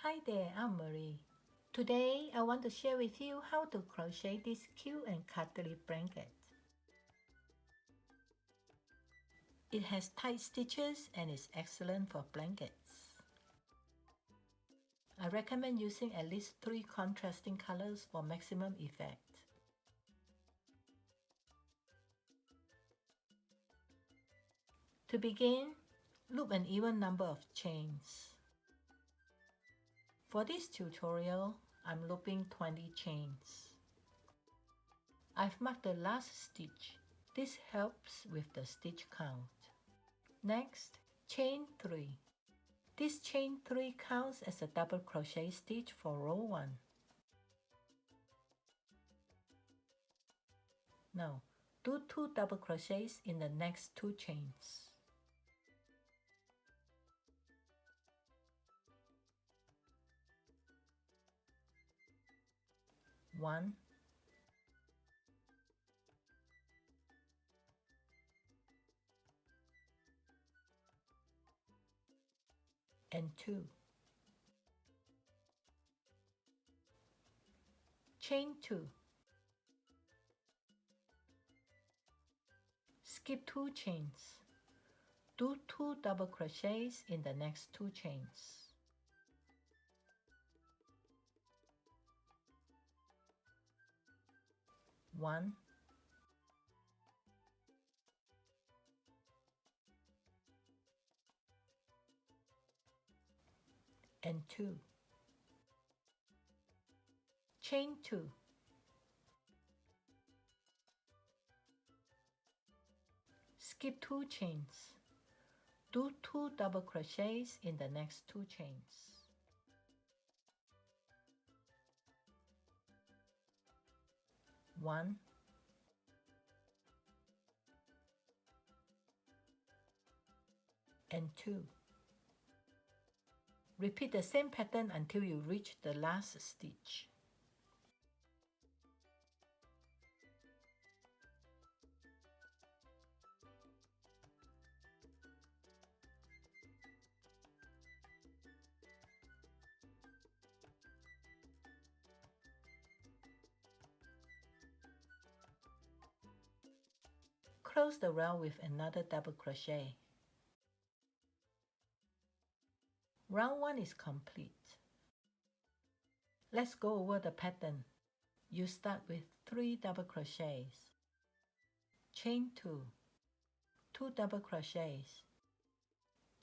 Hi there, I'm Marie. Today I want to share with you how to crochet this cute and cuddly blanket. It has tight stitches and is excellent for blankets. I recommend using at least 3 contrasting colors for maximum effect. To begin, loop an even number of chains. For this tutorial, I'm looping 20 chains. I've marked the last stitch. This helps with the stitch count. Next, chain 3. This chain 3 counts as a double crochet stitch for row 1. Now, do 2 double crochets in the next 2 chains. One, and 2. Chain 2. Skip 2 chains. Do 2 double crochets in the next 2 chains. One, and 2. Chain 2. Skip 2 chains. Do 2 double crochets in the next 2 chains. One, and 2. Repeat the same pattern until you reach the last stitch. Close the round with another double crochet. Round 1 is complete. Let's go over the pattern. You start with 3 double crochets, chain 2, 2 double crochets,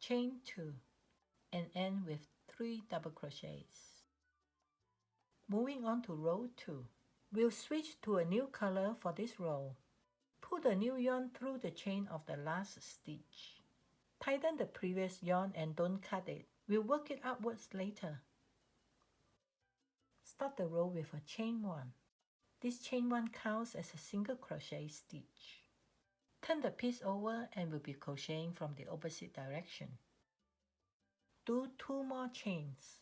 chain 2, and end with 3 double crochets. Moving on to row 2. We'll switch to a new color for this row. Pull the new yarn through the chain of the last stitch. Tighten the previous yarn and don't cut it. We'll work it upwards later. Start the row with a chain 1. This chain 1 counts as a single crochet stitch. Turn the piece over and we'll be crocheting from the opposite direction. Do 2 more chains.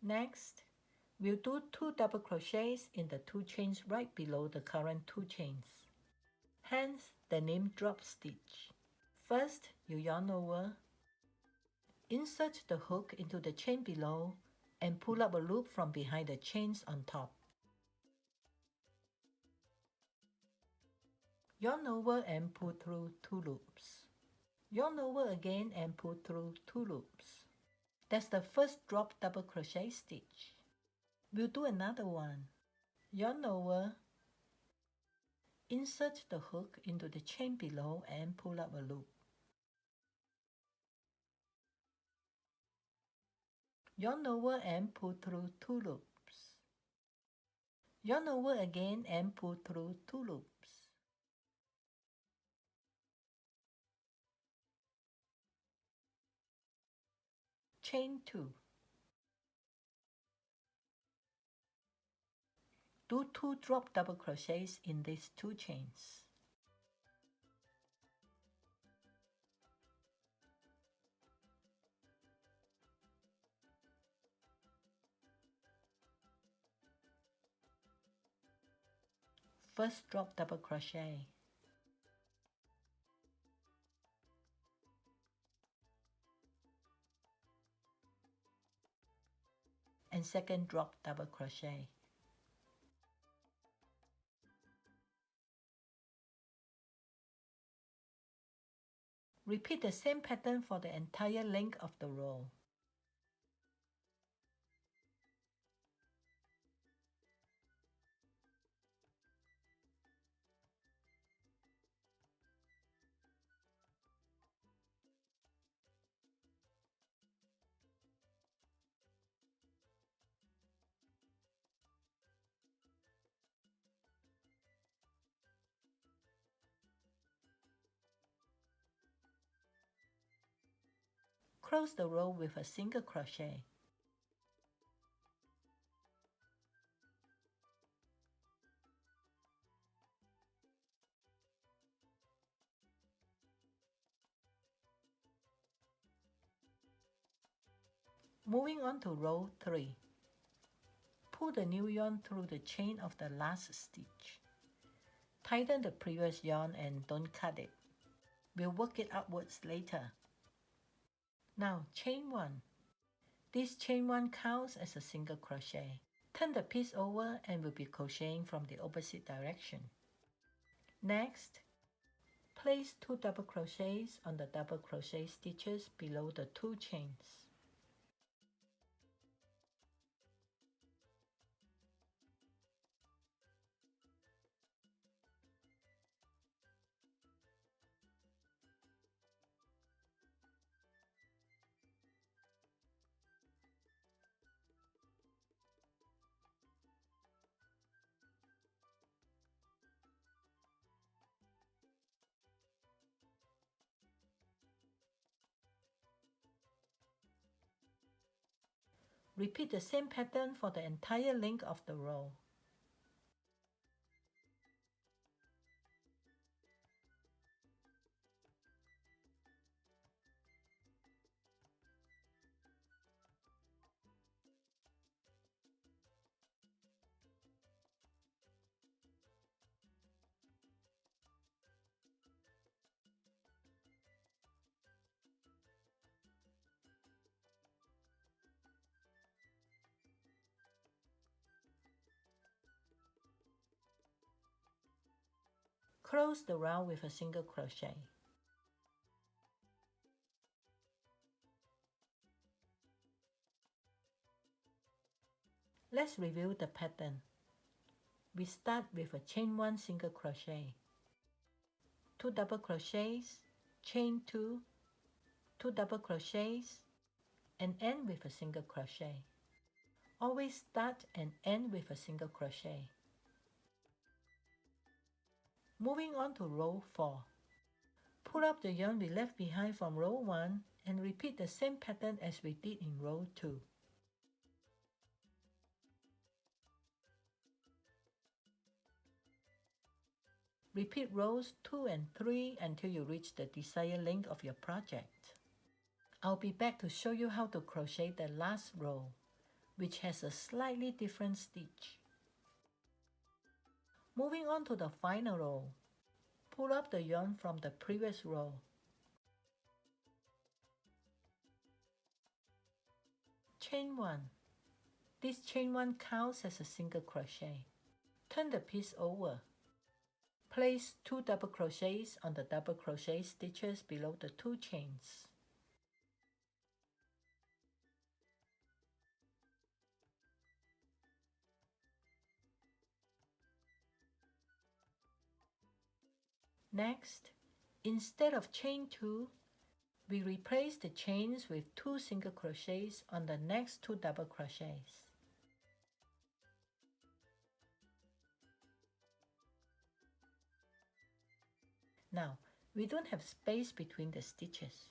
Next, we'll do 2 double crochets in the 2 chains right below the current 2 chains. Hence, the name drop stitch. First, you yarn over, insert the hook into the chain below, and pull up a loop from behind the chains on top. Yarn over and pull through 2 loops. Yarn over again and pull through 2 loops. That's the first drop double crochet stitch. We'll do another one. Yarn over, insert the hook into the chain below and pull up a loop. Yarn over and pull through 2 loops. Yarn over again and pull through 2 loops. Chain 2. Do 2 drop double crochets in these 2 chains. First drop double crochet. and second drop double crochet. Repeat the same pattern for the entire length of the row. Close the row with a single crochet. Moving on to row 3. Pull the new yarn through the chain of the last stitch. Tighten the previous yarn and don't cut it. We'll work it upwards later. Now chain 1. This chain 1 counts as a single crochet. Turn the piece over and we'll be crocheting from the opposite direction. Next, place 2 double crochets on the double crochet stitches below the 2 chains. Repeat the same pattern for the entire length of the row. Close the round with a single crochet. Let's review the pattern. We start with a chain 1 single crochet, 2 double crochets, chain 2, 2 double crochets, and end with a single crochet. Always start and end with a single crochet. Moving on to row 4. Pull up the yarn we left behind from row 1 and repeat the same pattern as we did in row 2. Repeat rows 2 and 3 until you reach the desired length of your project. I'll be back to show you how to crochet the last row, which has a slightly different stitch. Moving on to the final row. Pull up the yarn from the previous row. Chain 1. This chain 1 counts as a single crochet. Turn the piece over. Place 2 double crochets on the double crochet stitches below the 2 chains. Next, instead of chain 2, we replace the chains with 2 single crochets on the next 2 double crochets. Now, we don't have space between the stitches.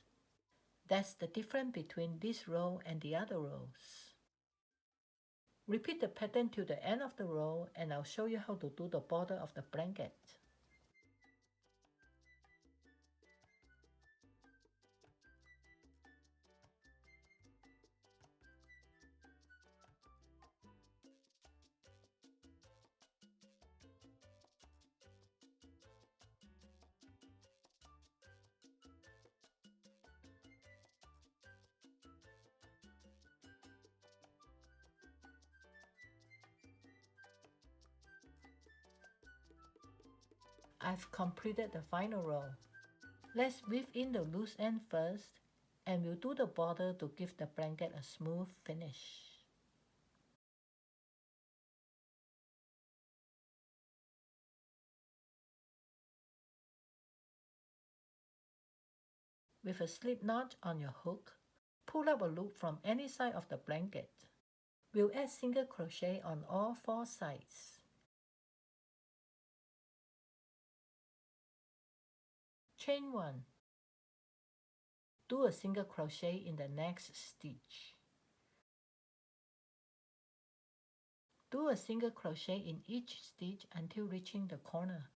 That's the difference between this row and the other rows. Repeat the pattern to the end of the row and I'll show you how to do the border of the blanket. I've completed the final row. Let's weave in the loose end first, and we'll do the border to give the blanket a smooth finish. With a slip knot on your hook, pull up a loop from any side of the blanket. We'll add single crochet on all 4 sides. Chain 1. Do a single crochet in the next stitch. Do a single crochet in each stitch until reaching the corner.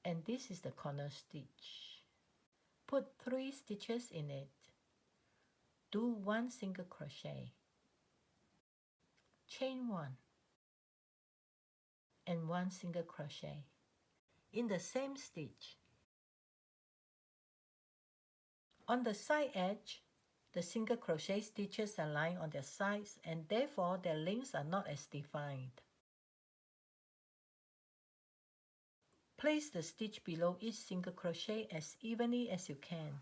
And this is the corner stitch. Put 3 stitches in it. Do 1 single crochet. Chain 1 and 1 single crochet. In the same stitch, on the side edge, the single crochet stitches are lying on their sides and therefore their lengths are not as defined. Place the stitch below each single crochet as evenly as you can.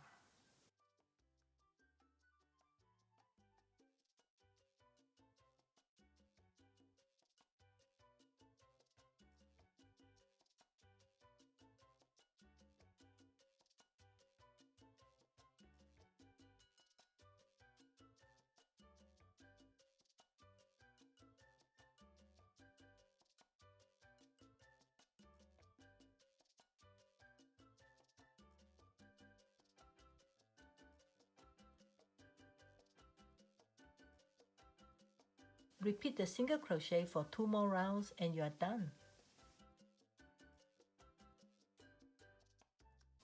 Repeat the single crochet for 2 more rounds and you are done.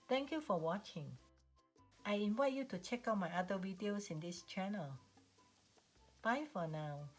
Thank you for watching. I invite you to check out my other videos in this channel. Bye for now.